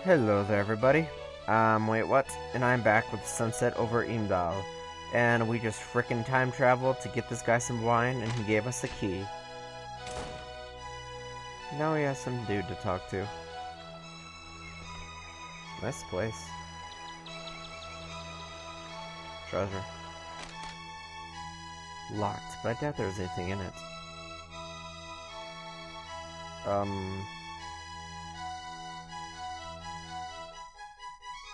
Hello there, everybody. I'm WaitWhat, and I'm back with Sunset over Imdahl. And we just frickin' time traveled to get this guy some wine, and he gave us the key. Now he has some dude to talk to. Nice place. Treasure. Locked, but I doubt there's anything in it.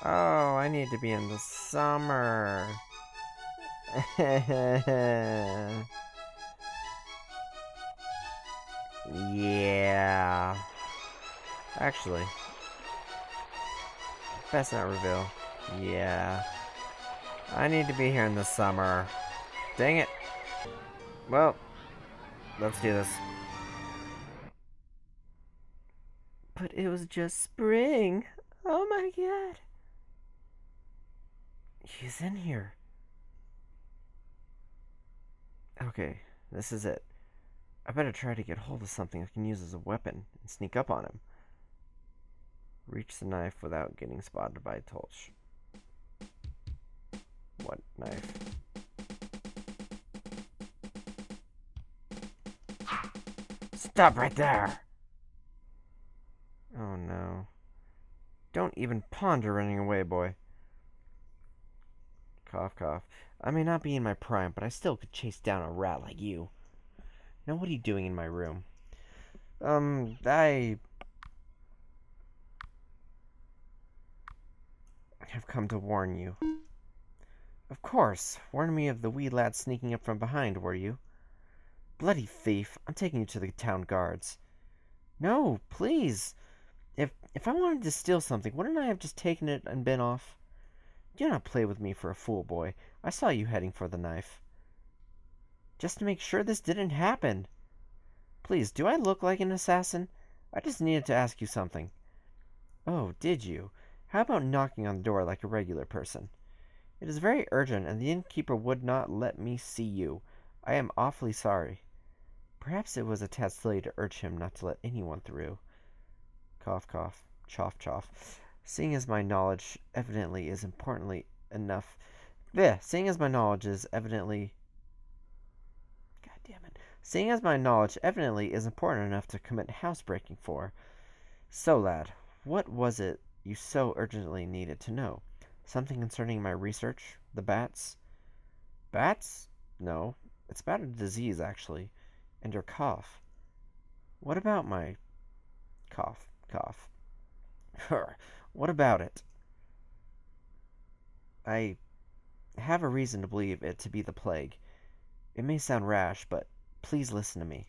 Oh, I need to be in the summer. Yeah. Actually, best not reveal. Yeah. I need to be here in the summer. Dang it. Well, let's do this. But it was just spring. Oh my god. He's in here. Okay, this is it. I better try to get hold of something I can use as a weapon and sneak up on him. Reach the knife without getting spotted by a torch. What knife? Stop right there! Oh no. Don't even ponder running away, boy. Cough, cough. I may not be in my prime, but I still could chase down a rat like you. Now, what are you doing in my room? I have come to warn you. Of course. Warn me of the wee lad sneaking up from behind, were you? Bloody thief. I'm taking you to the town guards. No, please. If I wanted to steal something, wouldn't I have just taken it and been off? Do not play with me for a fool, boy. I saw you heading for the knife. Just to make sure this didn't happen. Please, do I look like an assassin? I just needed to ask you something. Oh, did you? How about knocking on the door like a regular person? It is very urgent, and the innkeeper would not let me see you. I am awfully sorry. Perhaps it was a tad silly to urge him not to let anyone through. Cough, cough. Choff, choff. Seeing as my knowledge evidently is importantly enough... Seeing as my knowledge is evidently... God damn it. Seeing as my knowledge evidently is important enough to commit housebreaking for. So, lad, what was it you so urgently needed to know? Something concerning my research? The bats? Bats? No. It's about a disease, actually. And your cough. What about my... Cough, cough. What about it? I have a reason to believe it to be the plague. It may sound rash, but please listen to me.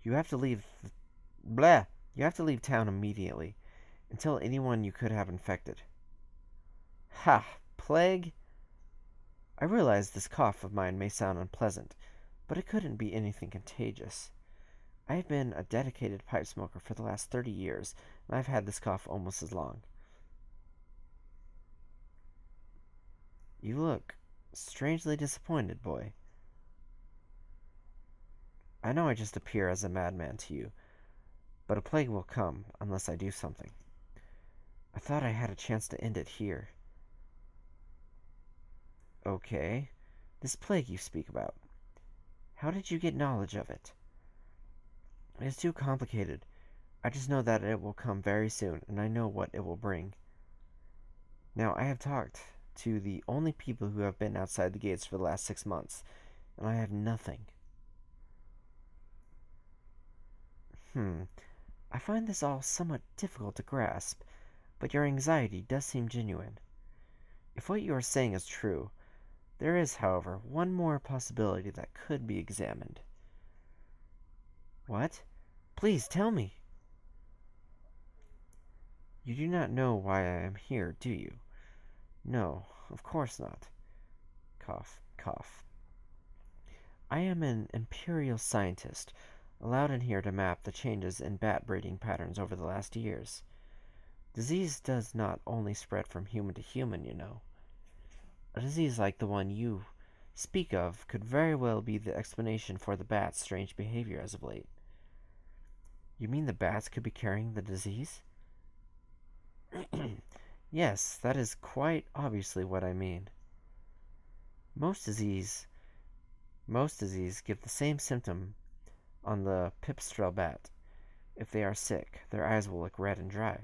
You have to leave... Blah! You have to leave town immediately. Until anyone you could have infected. Ha! Plague? I realize this cough of mine may sound unpleasant, but it couldn't be anything contagious. I have been a dedicated pipe smoker for the last 30 years, and I've had this cough almost as long. You look strangely disappointed, boy. I know I just appear as a madman to you, but a plague will come unless I do something. I thought I had a chance to end it here. Okay. This plague you speak about. How did you get knowledge of it? It is too complicated. I just know that it will come very soon, and I know what it will bring. Now, I have talked to the only people who have been outside the gates for the last 6 months, and I have nothing. I find this all somewhat difficult to grasp, but your anxiety does seem genuine. If what you are saying is true, there is, however, one more possibility that could be examined. What? Please tell me. You do not know why I am here, do you? No, of course not. Cough, cough. I am an imperial scientist, allowed in here to map the changes in bat breeding patterns over the last years. Disease does not only spread from human to human, you know. A disease like the one you speak of could very well be the explanation for the bats' strange behavior as of late. You mean the bats could be carrying the disease? Yes, that is quite obviously what I mean. Most disease most disease give the same symptom on the pipistrelle bat. If they are sick, their eyes will look red and dry.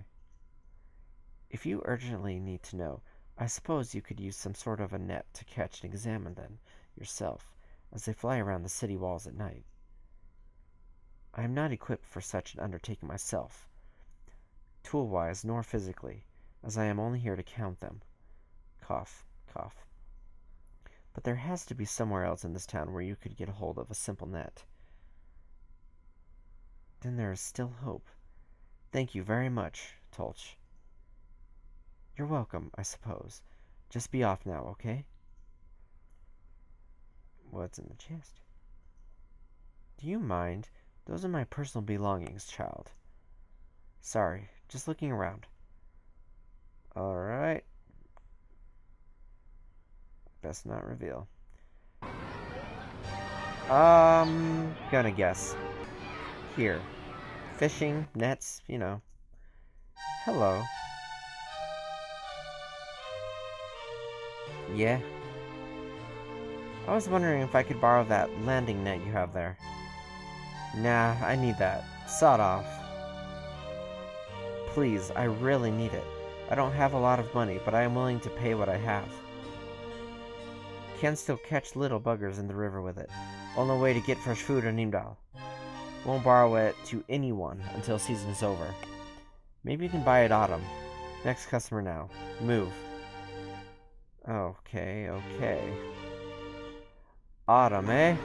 If you urgently need to know, I suppose you could use some sort of a net to catch and examine them yourself as they fly around the city walls at night. I am not equipped for such an undertaking myself, tool-wise nor physically, as I am only here to count them. Cough, cough. But there has to be somewhere else in this town where you could get hold of a simple net. Then there is still hope. Thank you very much, Tulch. You're welcome, I suppose. Just be off now, okay? What's in the chest? Do you mind? Those are my personal belongings, child. Sorry, just looking around. Alright. Best not reveal. Gonna guess. Here. Fishing, nets, you know. Hello. Yeah? I was wondering if I could borrow that landing net you have there. Nah, I need that. Sawed off. Please, I really need it. I don't have a lot of money, but I am willing to pay what I have. Can still catch little buggers in the river with it. Only way to get fresh food in Imdahl. Won't borrow it to anyone until season is over. Maybe you can buy it autumn. Next customer now. Move. Okay. Autumn, eh?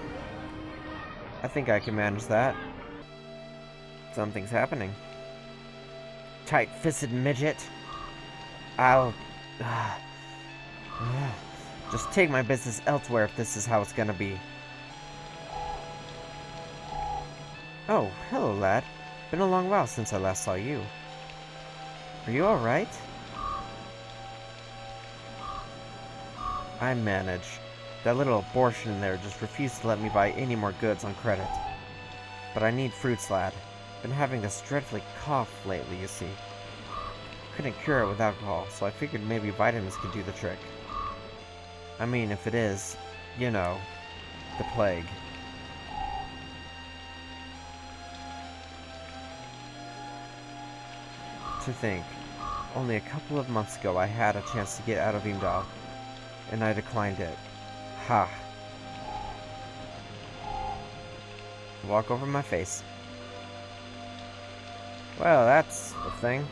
I think I can manage that. Something's happening. Tight-fisted midget. I'll... just take my business elsewhere if this is how it's gonna be. Oh, hello, lad. Been a long while since I last saw you. Are you alright? I manage. That little abortion in there just refused to let me buy any more goods on credit. But I need fruits, lad. Been having this dreadfully cough lately, you see. Couldn't cure it with alcohol, so I figured maybe vitamins could do the trick. I mean, if it is, you know, the plague. To think, only a couple of months ago I had a chance to get out of Imdahl, and I declined it. Ha. Walk over my face. Well, that's a thing.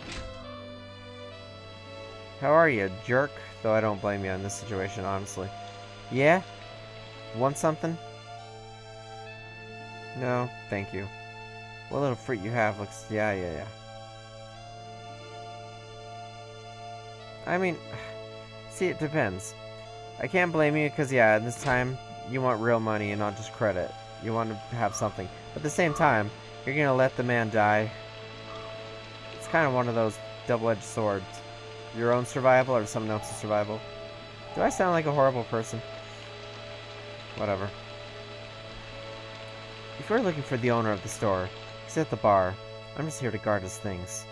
How are you, jerk? Though I don't blame you in this situation, honestly. Yeah? Want something? No, thank you. What little fruit you have looks... Yeah. I mean... See, it depends. I can't blame you, because, yeah, at this time, you want real money and not just credit. You want to have something. But at the same time, you're going to let the man die. It's kind of one of those double-edged swords. Your own survival or someone else's survival. Do I sound like a horrible person? Whatever. If you're looking for the owner of the store, he's at the bar. I'm just here to guard his things.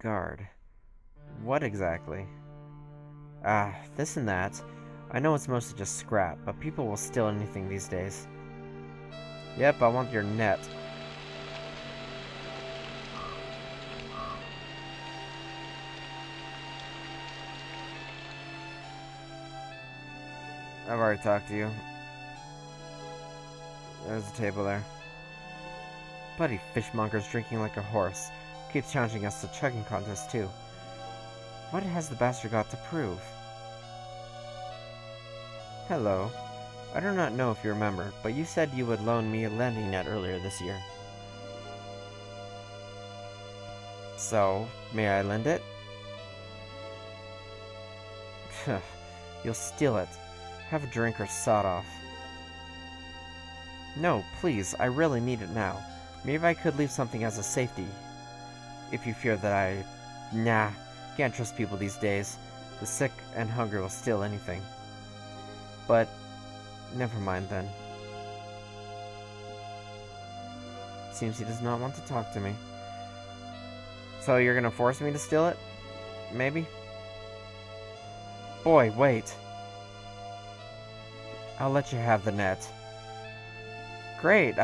Guard. What exactly? This and that. I know it's mostly just scrap, but people will steal anything these days. Yep, I want your net. I've already talked to you. There's a table there. Bloody fishmonger's drinking like a horse. Keeps challenging us to chugging contest too. What has the bastard got to prove? Hello. I do not know if you remember, but you said you would loan me a landing net earlier this year. So, may I lend it? You'll steal it. Have a drink or sod off. No, please, I really need it now. Maybe I could leave something as a safety. If you fear that I... Nah, can't trust people these days. The sick and hungry will steal anything. But, never mind then. Seems he does not want to talk to me. So you're gonna force me to steal it? Maybe? Boy, wait. I'll let you have the net. Great,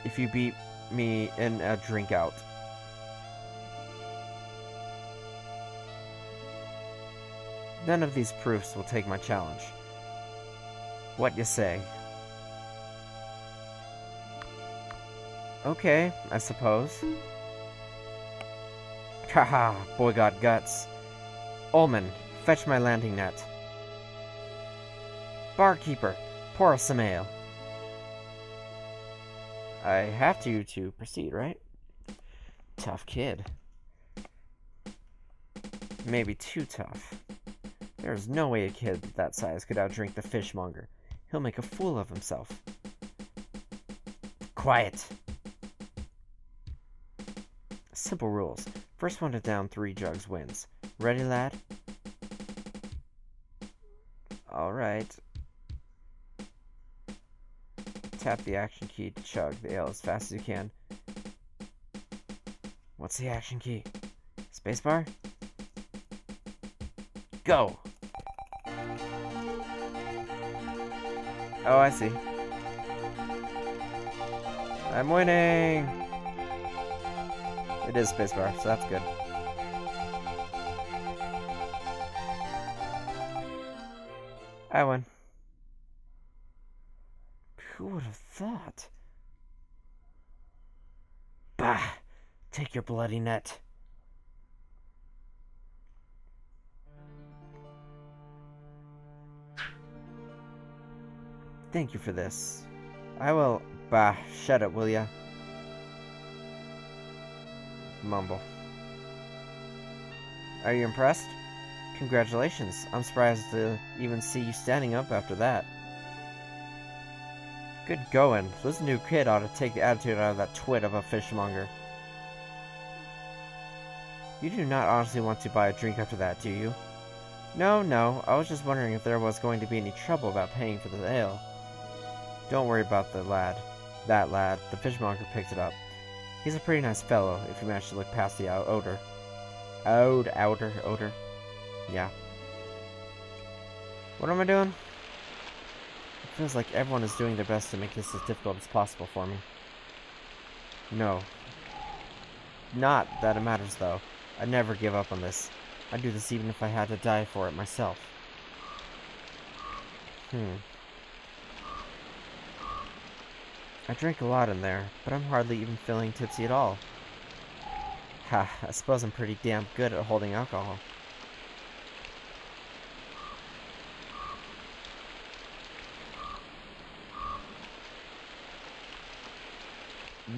if you beat me in a drink out. None of these proofs will take my challenge. What you say? Okay, I suppose. Haha, boy got guts. Ullman, fetch my landing net. Barkeeper, pour us some ale. I have to proceed, right? Tough kid. Maybe too tough. There's no way a kid that size could outdrink the fishmonger. He'll make a fool of himself. Quiet! Simple rules. First one to down 3 jugs wins. Ready, lad? Alright. Tap the action key to chug the ale as fast as you can. What's the action key? Spacebar? Go! Oh, I see. I'm winning! It is spacebar, so that's good. I won. Who would have thought? Bah! Take your bloody net. Thank you for this. I will... Bah, shut it, will ya? Mumble. Are you impressed? Congratulations. I'm surprised to even see you standing up after that. Good going. This new kid ought to take the attitude out of that twit of a fishmonger. You do not honestly want to buy a drink after that, do you? No. I was just wondering if there was going to be any trouble about paying for the ale. Don't worry about the lad. That lad. The fishmonger picked it up. He's a pretty nice fellow, if you manage to look past the odor. Odor. Yeah. What am I doing? It feels like everyone is doing their best to make this as difficult as possible for me. No. Not that it matters, though. I'd never give up on this. I'd do this even if I had to die for it myself. I drank a lot in there, but I'm hardly even feeling tipsy at all. Ha, I suppose I'm pretty damn good at holding alcohol.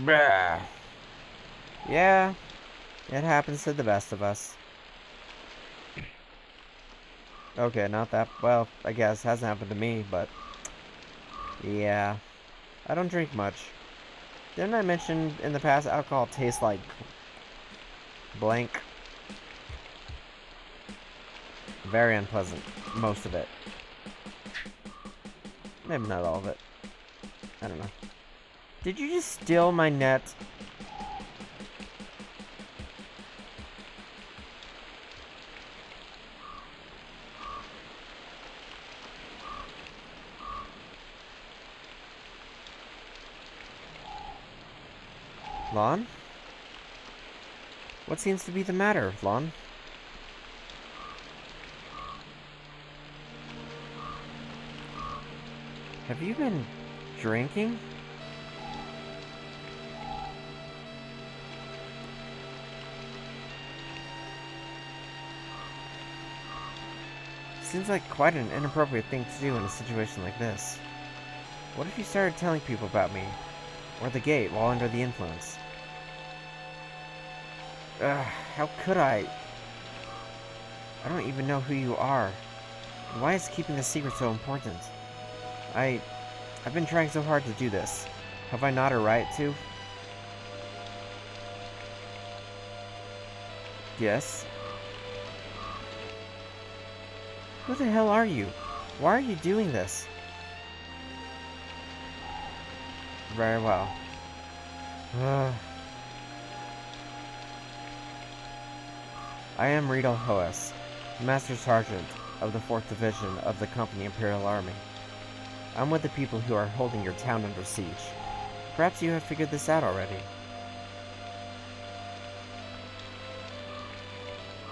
Bruh. Yeah, it happens to the best of us. Okay, not that... Well, I guess hasn't happened to me, but... Yeah. I don't drink much. Didn't I mention in the past alcohol tastes like... blank? Very unpleasant. Most of it. Maybe not all of it. I don't know. Did you just steal my net? Lon? What seems to be the matter, Lon? Have you been drinking? Seems like quite an inappropriate thing to do in a situation like this. What if you started telling people about me? Or the gate while under the influence? How could I? I don't even know who you are. Why is keeping the secret so important? I've been trying so hard to do this. Have I not a right to? Yes. Who the hell are you? Why are you doing this? Very well. I am Riedel Hoes, Master Sergeant of the 4th Division of the Company Imperial Army. I'm with the people who are holding your town under siege. Perhaps you have figured this out already.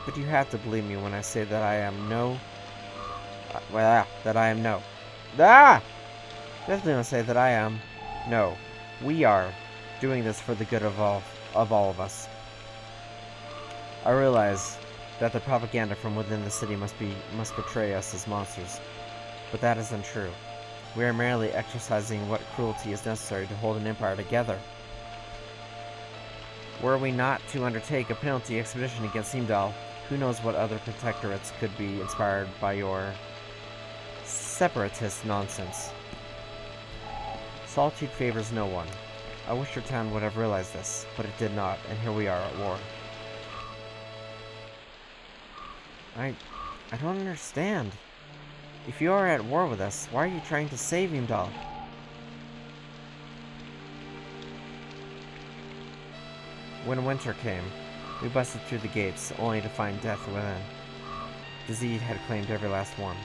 But you have to believe me when I say that I am no... Definitely want to say that I am... No. We are doing this for the good of all of us. I realize that the propaganda from within the city must portray us as monsters, but that is untrue. We are merely exercising what cruelty is necessary to hold an empire together. Were we not to undertake a penalty expedition against Imdahl, who knows what other protectorates could be inspired by your separatist nonsense. Solitude favors no one. I wish your town would have realized this, but it did not, and here we are at war. I don't understand. If you are at war with us, why are you trying to save Imdahl? When winter came, we busted through the gates, only to find death within. Disease had claimed every last one.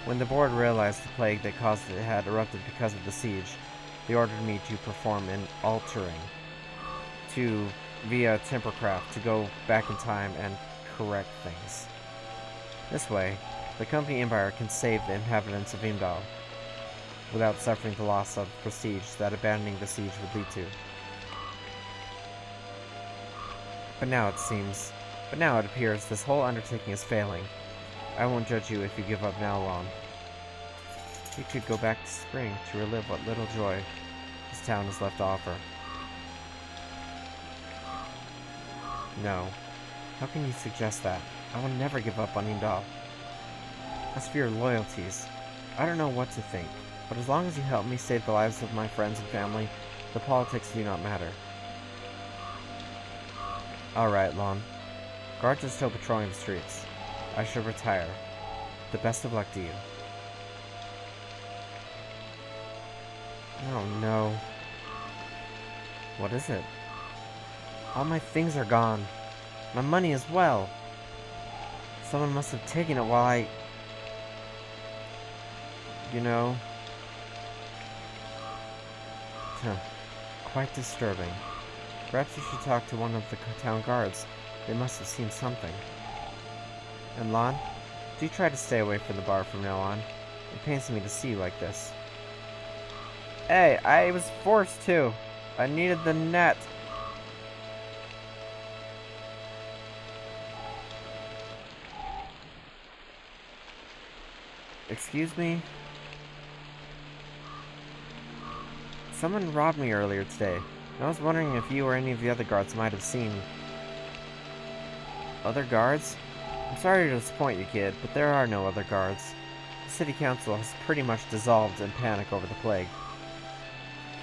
When the board realized the plague that caused it had erupted because of the siege, they ordered me to perform an altering, via tempercraft, to go back in time and correct things. This way, the company empire can save the inhabitants of Imdahl, without suffering the loss of prestige that abandoning the siege would lead to. But now it appears this whole undertaking is failing. I won't judge you if you give up now, Lon. You could go back to spring to relive what little joy this town has left to offer. No. How can you suggest that? I will never give up on Imdahl. As for your loyalties, I don't know what to think, but as long as you help me save the lives of my friends and family, the politics do not matter. Alright, Lon. Guards are still patrolling the streets. I should retire. The best of luck to you. Oh no. What is it? All my things are gone. My money as well. Someone must have taken it while I... Quite disturbing. Perhaps you should talk to one of the town guards. They must have seen something. And Lon, do try to stay away from the bar from now on. It pains me to see you like this. Hey, I was forced to. I needed the net. Excuse me? Someone robbed me earlier today. I was wondering if you or any of the other guards might have seen... Other guards? I'm sorry to disappoint you, kid, but there are no other guards. The city council has pretty much dissolved in panic over the plague.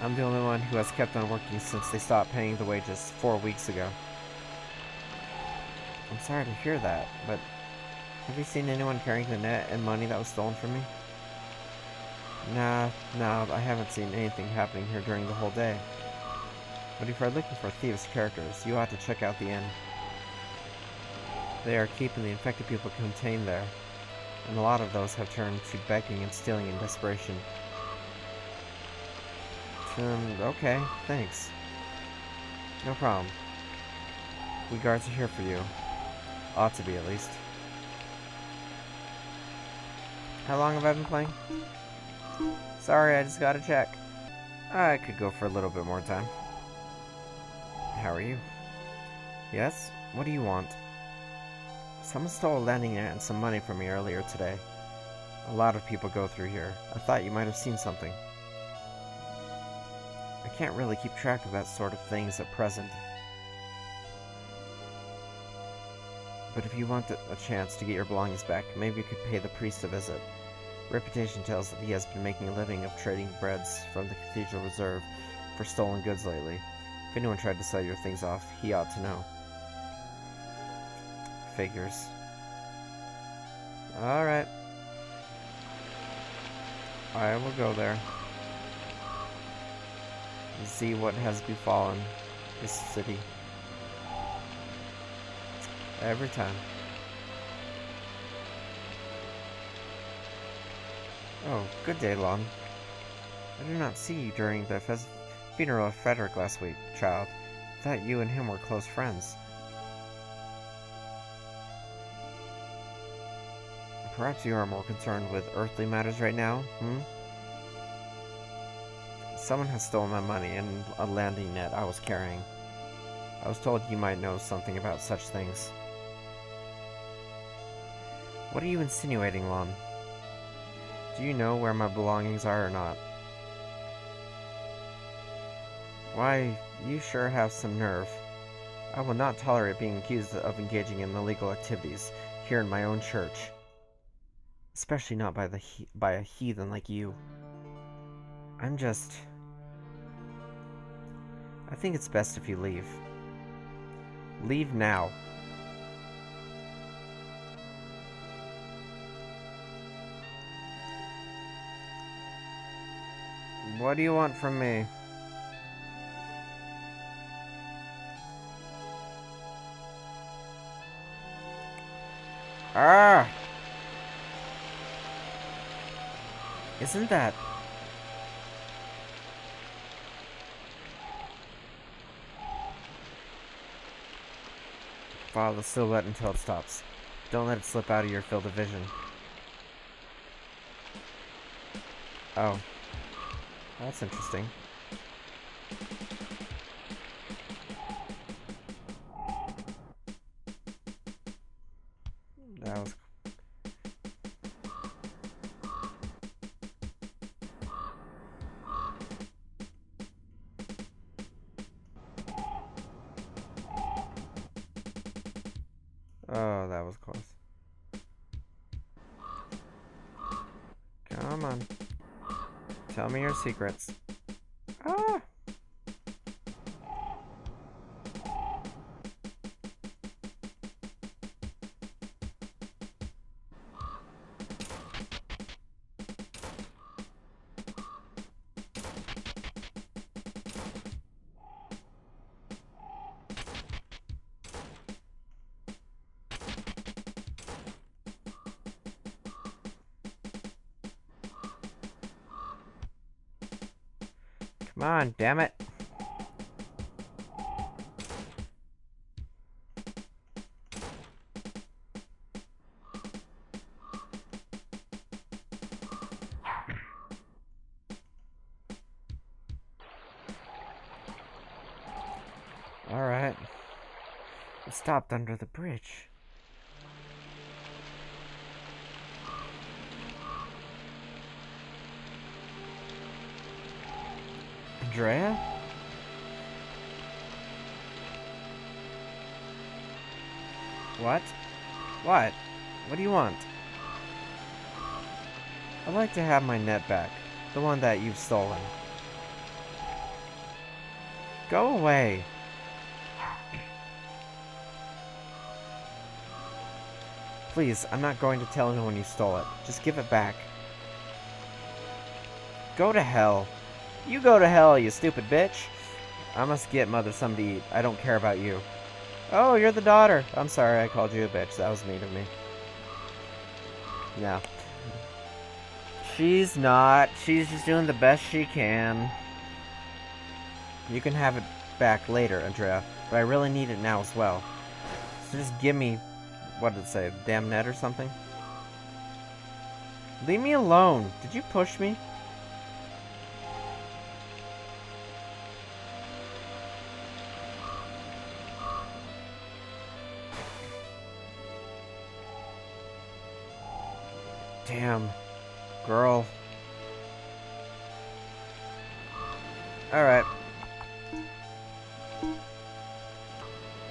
I'm the only one who has kept on working since they stopped paying the wages 4 weeks ago. I'm sorry to hear that, but have you seen anyone carrying the net and money that was stolen from me? Nah, I haven't seen anything happening here during the whole day. But if you're looking for thieves' characters, you ought to check out the inn. They are keeping the infected people contained there, and a lot of those have turned to begging and stealing in desperation. Okay, thanks. No problem. We guards are here for you. Ought to be, at least. How long have I been playing? Sorry, I just gotta check. I could go for a little bit more time. How are you? Yes? What do you want? Someone stole a landing net and some money from me earlier today. A lot of people go through here. I thought you might have seen something. I can't really keep track of that sort of things at present. But if you want a chance to get your belongings back, maybe you could pay the priest a visit. Reputation tells that he has been making a living of trading breads from the Cathedral Reserve for stolen goods lately. If anyone tried to sell your things off, he ought to know. Figures. Alright. I will go there. and see what has befallen this city. Every time. Oh, good day, Lon. I did not see you during the funeral of Frederick last week, child. I thought you and him were close friends. Perhaps you are more concerned with earthly matters right now, Someone has stolen my money and a landing net I was carrying. I was told you might know something about such things. What are you insinuating, Lon? Do you know where my belongings are or not? Why, you sure have some nerve. I will not tolerate being accused of engaging in illegal activities here in my own church. Especially not by a heathen like you. I think it's best if you leave. Leave now. What do you want from me? Ah! Isn't that... Follow the silhouette until it stops. Don't let it slip out of your field of vision. Oh. That's interesting. That was... Oh, that was close. Come on. Tell me your secrets. Ah! Come on, damn it. Alright. It stopped under the bridge. Andrea? What? What? What do you want? I'd like to have my net back. The one that you've stolen. Go away. Please, I'm not going to tell anyone you stole it. Just give it back. Go to hell. You go to hell, you stupid bitch. I must get Mother something to eat. I don't care about you. Oh, you're the daughter. I'm sorry I called you a bitch. That was mean of me. No. She's not. She's just doing the best she can. You can have it back later, Andrea, but I really need it now as well. So just give me... What did it say? Damn net or something? Leave me alone. Did you push me? Damn. Girl. Alright.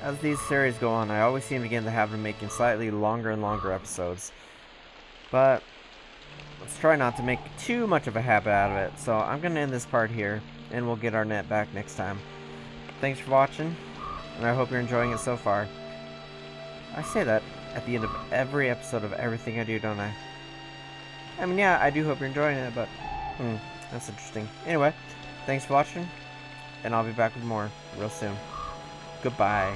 As these series go on, I always seem to get in the habit of making slightly longer and longer episodes. But let's try not to make too much of a habit out of it. So I'm going to end this part here, and we'll get our net back next time. Thanks for watching, and I hope you're enjoying it so far. I say that at the end of every episode of everything I do, don't I? I mean, yeah, I do hope you're enjoying it, but... that's interesting. Anyway, thanks for watching. and I'll be back with more real soon. Goodbye.